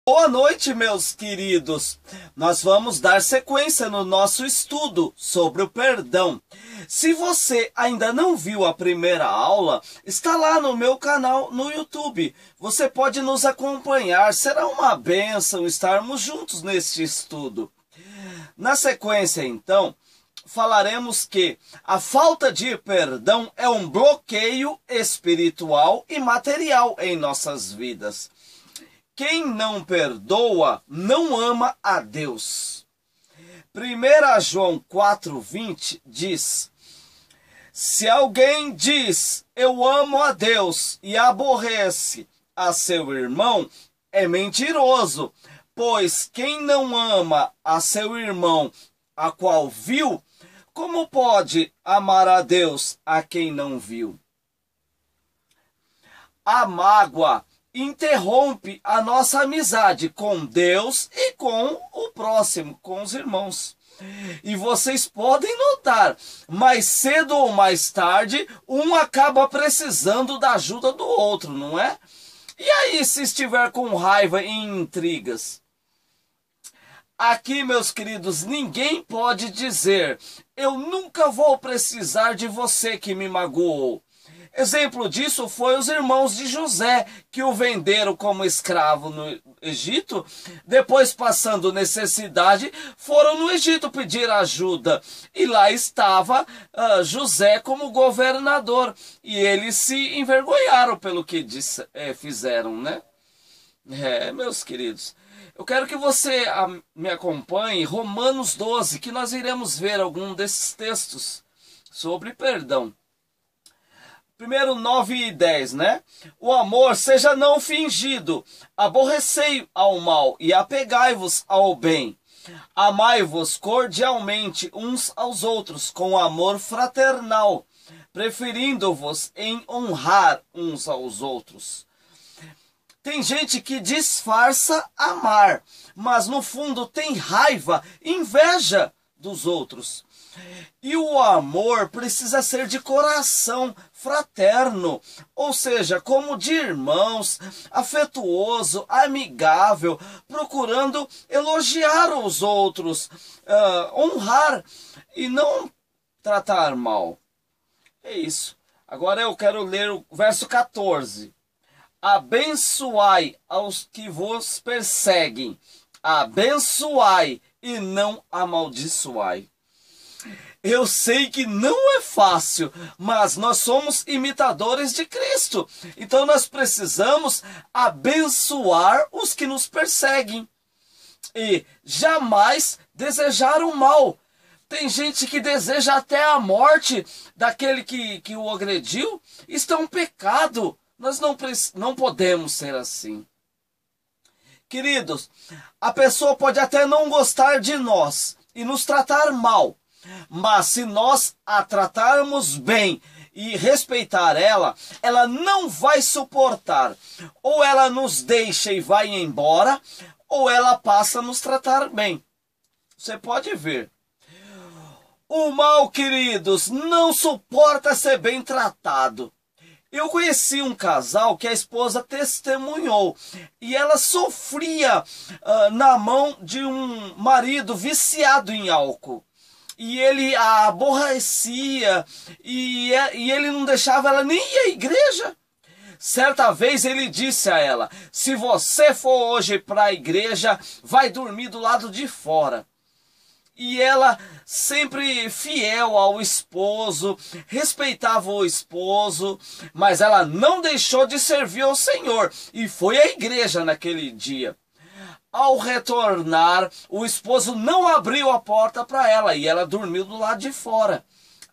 Boa noite, meus queridos. Nós vamos dar sequência no nosso estudo sobre o perdão. Se você ainda não viu a primeira aula, está lá no meu canal no YouTube. Você pode nos acompanhar, será uma bênção estarmos juntos neste estudo. Na sequência, então, falaremos que a falta de perdão é um bloqueio espiritual e material em nossas vidas. Quem não perdoa não ama a Deus. 1 João 4,20 diz: se alguém diz, eu amo a Deus e aborrece a seu irmão, é mentiroso, pois quem não ama a seu irmão, a qual viu, como pode amar a Deus a quem não viu? A mágoa interrompe a nossa amizade com Deus e com o próximo, com os irmãos. E vocês podem notar, mais cedo ou mais tarde, um acaba precisando da ajuda do outro, não é? E aí, se estiver com raiva e intrigas? Aqui, meus queridos, ninguém pode dizer, eu nunca vou precisar de você que me magoou. Exemplo disso foi os irmãos de José, que o venderam como escravo no Egito. Depois, passando necessidade, foram no Egito pedir ajuda. E lá estava José como governador. E eles se envergonharam pelo que fizeram, né? Meus queridos, eu quero que você me acompanhe Romanos 12, que nós iremos ver algum desses textos sobre perdão. Primeiro 9 e 10, né? O amor seja não fingido, aborrecei ao mal e apegai-vos ao bem. Amai-vos cordialmente uns aos outros com amor fraternal, preferindo-vos em honrar uns aos outros. Tem gente que disfarça amar, mas no fundo tem raiva, inveja dos outros. E o amor precisa ser de coração fraterno, ou seja, como de irmãos, afetuoso, amigável, procurando elogiar os outros, honrar e não tratar mal. É isso. Agora eu quero ler o verso 14. Abençoai aos que vos perseguem, abençoai e não amaldiçoai. Eu sei que não é fácil, mas nós somos imitadores de Cristo. Então nós precisamos abençoar os que nos perseguem e jamais desejar o mal. Tem gente que deseja até a morte daquele que o agrediu. Isto é um pecado. Nós não podemos ser assim. Queridos, a pessoa pode até não gostar de nós e nos tratar mal. Mas se nós a tratarmos bem e respeitar ela, ela não vai suportar. Ou ela nos deixa e vai embora, ou ela passa a nos tratar bem. Você pode ver. O mal, queridos, não suporta ser bem tratado. Eu conheci um casal que a esposa testemunhou e ela sofria na mão de um marido viciado em álcool. E ele a aborrecia e ele não deixava ela nem ir à igreja. Certa vez ele disse a ela, se você for hoje para a igreja, vai dormir do lado de fora. E ela, sempre fiel ao esposo, respeitava o esposo, mas ela não deixou de servir ao Senhor e foi à igreja naquele dia. Ao retornar, o esposo não abriu a porta para ela e ela dormiu do lado de fora.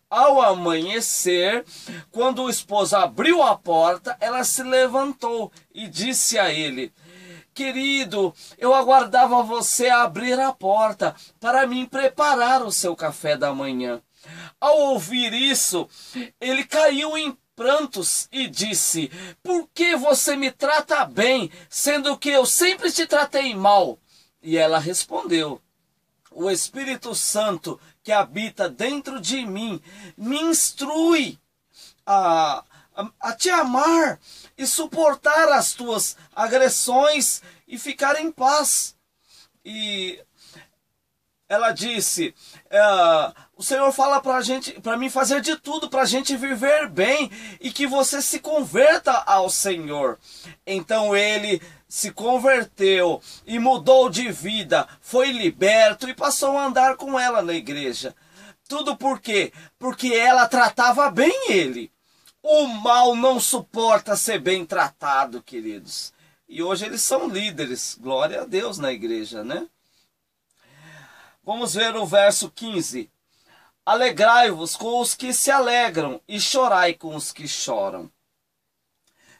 Ao amanhecer, quando o esposo abriu a porta, ela se levantou e disse a ele, querido, eu aguardava você abrir a porta para mim preparar o seu café da manhã. Ao ouvir isso, ele caiu em prantos e disse, por que você me trata bem, sendo que eu sempre te tratei mal? E ela respondeu, o Espírito Santo que habita dentro de mim me instrui a te amar e suportar as tuas agressões e ficar em paz. E ela disse, o Senhor fala para mim fazer de tudo para a gente viver bem e que você se converta ao Senhor. Então ele se converteu e mudou de vida, foi liberto e passou a andar com ela na igreja. Tudo por quê? Porque ela tratava bem ele. O mal não suporta ser bem tratado, queridos. E hoje eles são líderes, glória a Deus, na igreja, né? Vamos ver o verso 15. Alegrai-vos com os que se alegram e chorai com os que choram.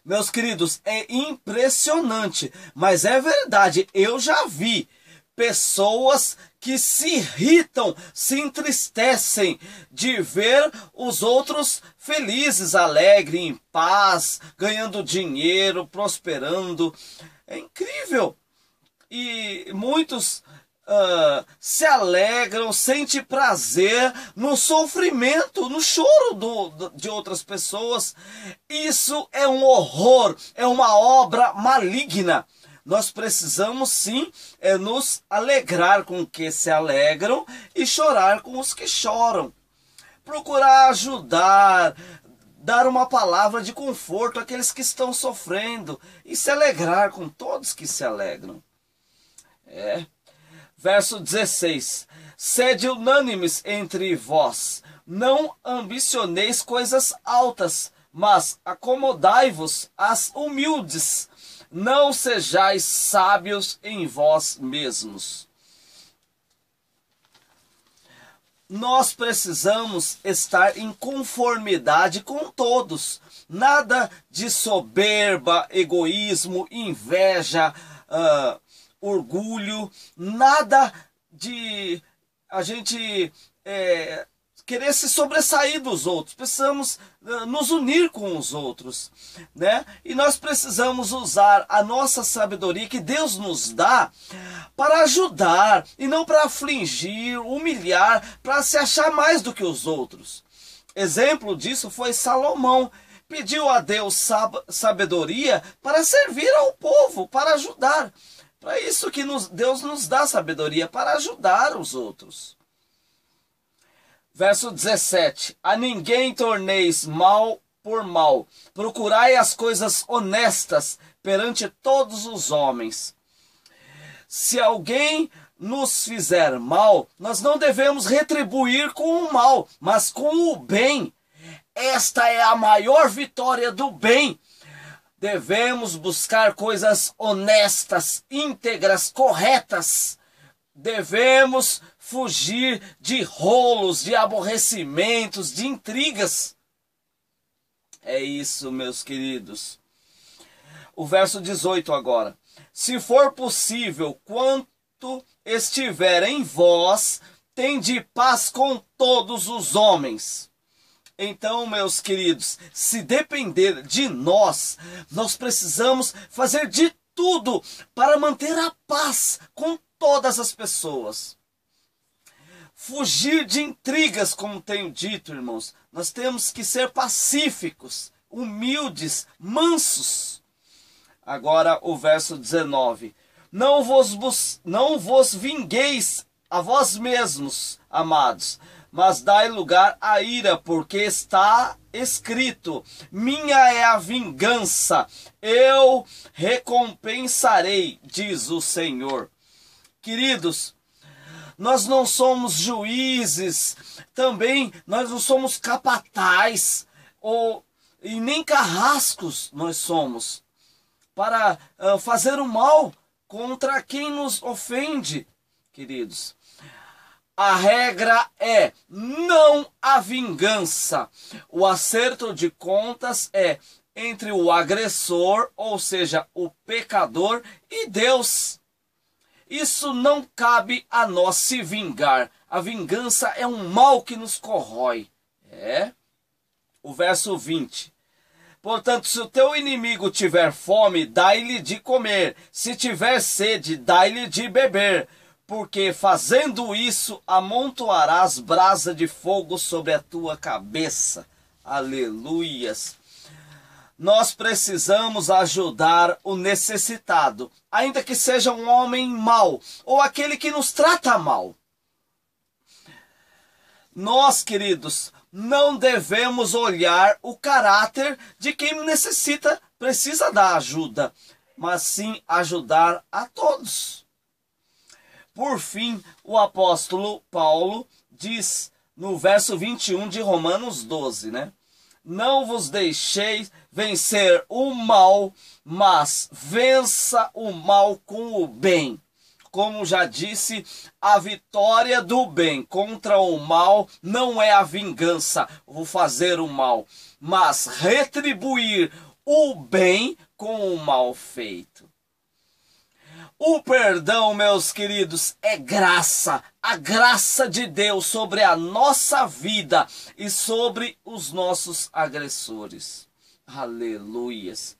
Meus queridos, é impressionante, mas é verdade, eu já vi pessoas que se irritam, se entristecem de ver os outros felizes, alegres, em paz, ganhando dinheiro, prosperando. É incrível. E muitos se alegram, sentem prazer no sofrimento, no choro de outras pessoas. Isso é um horror, é uma obra maligna. Nós precisamos sim nos alegrar com os que se alegram e chorar com os que choram. Procurar ajudar, dar uma palavra de conforto àqueles que estão sofrendo e se alegrar com todos que se alegram. Verso 16. Sede unânimes entre vós, não ambicioneis coisas altas, mas acomodai-vos às humildes. Não sejais sábios em vós mesmos. Nós precisamos estar em conformidade com todos. Nada de soberba, egoísmo, inveja, orgulho. Nada de a gente querer se sobressair dos outros. Precisamos nos unir com os outros, né? E nós precisamos usar a nossa sabedoria que Deus nos dá para ajudar e não para afligir, humilhar, para se achar mais do que os outros. Exemplo disso foi Salomão. Pediu a Deus sabedoria para servir ao povo, para ajudar. Para isso que Deus nos dá sabedoria, para ajudar os outros. Verso 17. A ninguém torneis mal por mal. Procurai as coisas honestas perante todos os homens. Se alguém nos fizer mal, nós não devemos retribuir com o mal, mas com o bem. Esta é a maior vitória do bem. Devemos buscar coisas honestas, íntegras, corretas. Devemos fugir de rolos, de aborrecimentos, de intrigas. É isso, meus queridos. O verso 18 agora. Se for possível, quanto estiver em vós, tende paz com todos os homens. Então, meus queridos, se depender de nós, nós precisamos fazer de tudo para manter a paz com todas as pessoas. Fugir de intrigas, como tenho dito, irmãos. Nós temos que ser pacíficos, humildes, mansos. Agora o verso 19. Não vos vingueis a vós mesmos, amados, mas dai lugar à ira, porque está escrito: minha é a vingança, eu recompensarei, diz o Senhor. Queridos, nós não somos juízes, também nós não somos capatazes, e nem carrascos nós somos, para fazer o mal contra quem nos ofende, queridos. A regra é não a vingança. O acerto de contas é entre o agressor, ou seja, o pecador, e Deus. Isso não cabe a nós se vingar. A vingança é um mal que nos corrói. O verso 20. Portanto, se o teu inimigo tiver fome, dai-lhe de comer. Se tiver sede, dai-lhe de beber. Porque fazendo isso, amontoarás brasa de fogo sobre a tua cabeça. Aleluias. nós precisamos ajudar o necessitado, ainda que seja um homem mau ou aquele que nos trata mal. Nós, queridos, não devemos olhar o caráter de quem precisa da ajuda, mas sim ajudar a todos. Por fim, o apóstolo Paulo diz no verso 21 de Romanos 12, né? Não vos deixeis vencer o mal, mas vença o mal com o bem. Como já disse, a vitória do bem contra o mal não é a vingança, vou fazer o mal, mas retribuir o bem com o mal feito. O perdão, meus queridos, é graça, a graça de Deus sobre a nossa vida e sobre os nossos agressores. Aleluias.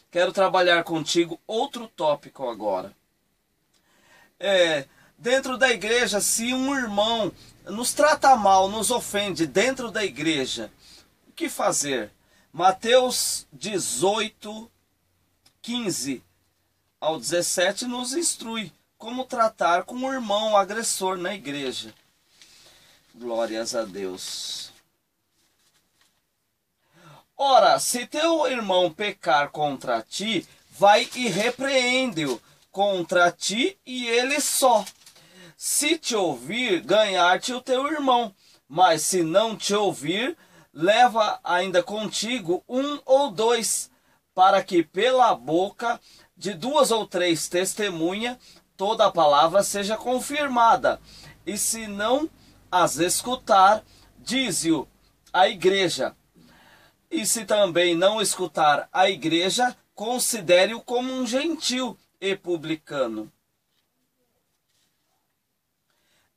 Quero trabalhar contigo outro tópico agora. Dentro da igreja, se um irmão nos trata mal, nos ofende dentro da igreja, o que fazer? Mateus 18, 15 ao 17 nos instrui como tratar com o irmão agressor na igreja. Glórias a Deus. Ora, se teu irmão pecar contra ti, vai e repreende-o contra ti e ele só. Se te ouvir, ganhar-te o teu irmão. Mas se não te ouvir, leva ainda contigo um ou dois, para que pela boca de 2 ou 3 testemunhas toda a palavra seja confirmada. E se não as escutar, dize-o à igreja. E se também não escutar a igreja, considere-o como um gentil e publicano.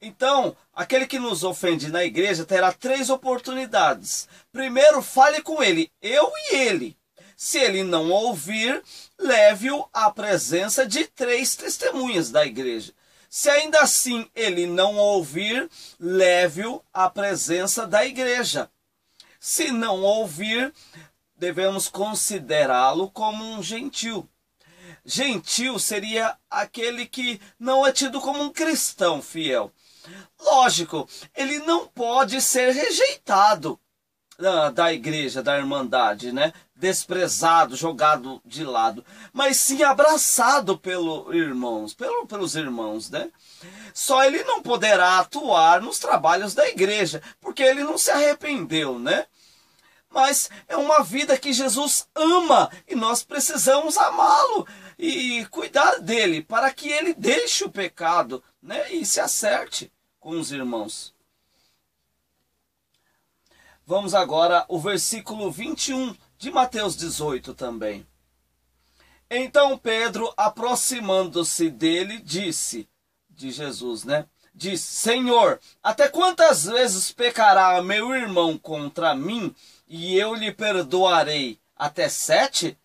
Então, aquele que nos ofende na igreja terá 3 oportunidades. Primeiro, fale com ele, eu e ele. Se ele não ouvir, leve-o à presença de 3 testemunhas da igreja. Se ainda assim ele não ouvir, leve-o à presença da igreja. Se não ouvir, devemos considerá-lo como um gentil. Gentil seria aquele que não é tido como um cristão fiel. Lógico, ele não pode ser rejeitado da igreja, da irmandade, né? Desprezado, jogado de lado, mas sim abraçado pelos irmãos, né? Só ele não poderá atuar nos trabalhos da igreja, porque ele não se arrependeu, né? Mas é uma vida que Jesus ama e nós precisamos amá-lo e cuidar dele para que ele deixe o pecado, né? E se acerte com os irmãos. Vamos agora ao versículo 21 de Mateus 18 também. Então Pedro, aproximando-se dele, disse, de Jesus, né? Disse, Senhor, até quantas vezes pecará meu irmão contra mim e eu lhe perdoarei? Até 7?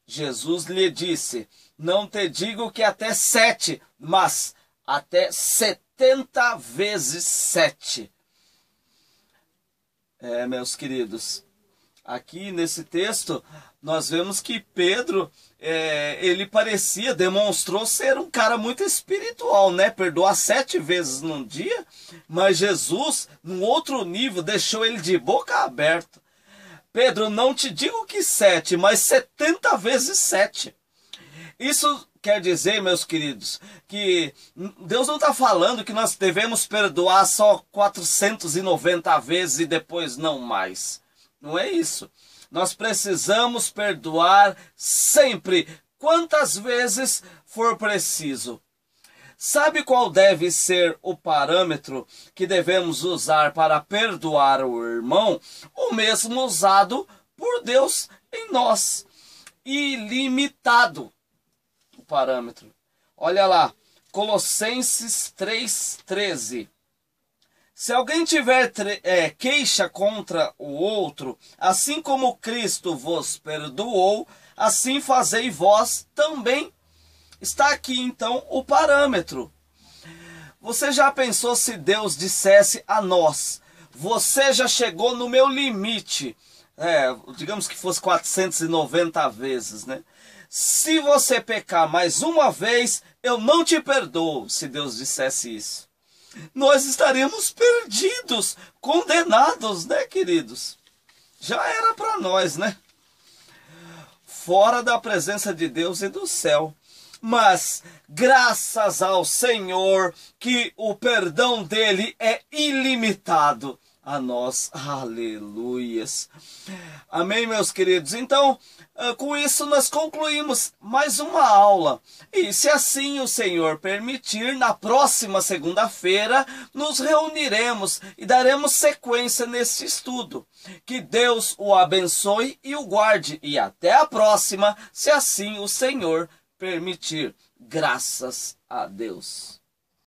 Jesus lhe disse, não te digo que até 7, mas até 70 vezes 7. Meus queridos, aqui nesse texto nós vemos que Pedro, ele demonstrou ser um cara muito espiritual, né? Perdoar 7 vezes num dia, mas Jesus, num outro nível, deixou ele de boca aberta. Pedro, não te digo que 7, mas 70 vezes 7. Isso quer dizer, meus queridos, que Deus não está falando que nós devemos perdoar só 490 vezes e depois não mais. Não é isso. Nós precisamos perdoar sempre, quantas vezes for preciso. Sabe qual deve ser o parâmetro que devemos usar para perdoar o irmão? O mesmo usado por Deus em nós. Ilimitado. Parâmetro. Olha lá, Colossenses 3:13. Se alguém tiver queixa contra o outro, assim como Cristo vos perdoou, assim fazei vós também. Está aqui então o parâmetro. Você já pensou se Deus dissesse a nós, você já chegou no meu limite, digamos que fosse 490 vezes, né? Se você pecar mais uma vez, eu não te perdoo, se Deus dissesse isso. Nós estaríamos perdidos, condenados, né, queridos? Já era para nós, né? Fora da presença de Deus e do céu. Mas, graças ao Senhor, que o perdão dele é ilimitado a nós. Aleluias. Amém, meus queridos? Então, com isso nós concluímos mais uma aula. E se assim o Senhor permitir, na próxima segunda-feira, nos reuniremos e daremos sequência nesse estudo. Que Deus o abençoe e o guarde. E até a próxima, se assim o Senhor permitir. Graças a Deus.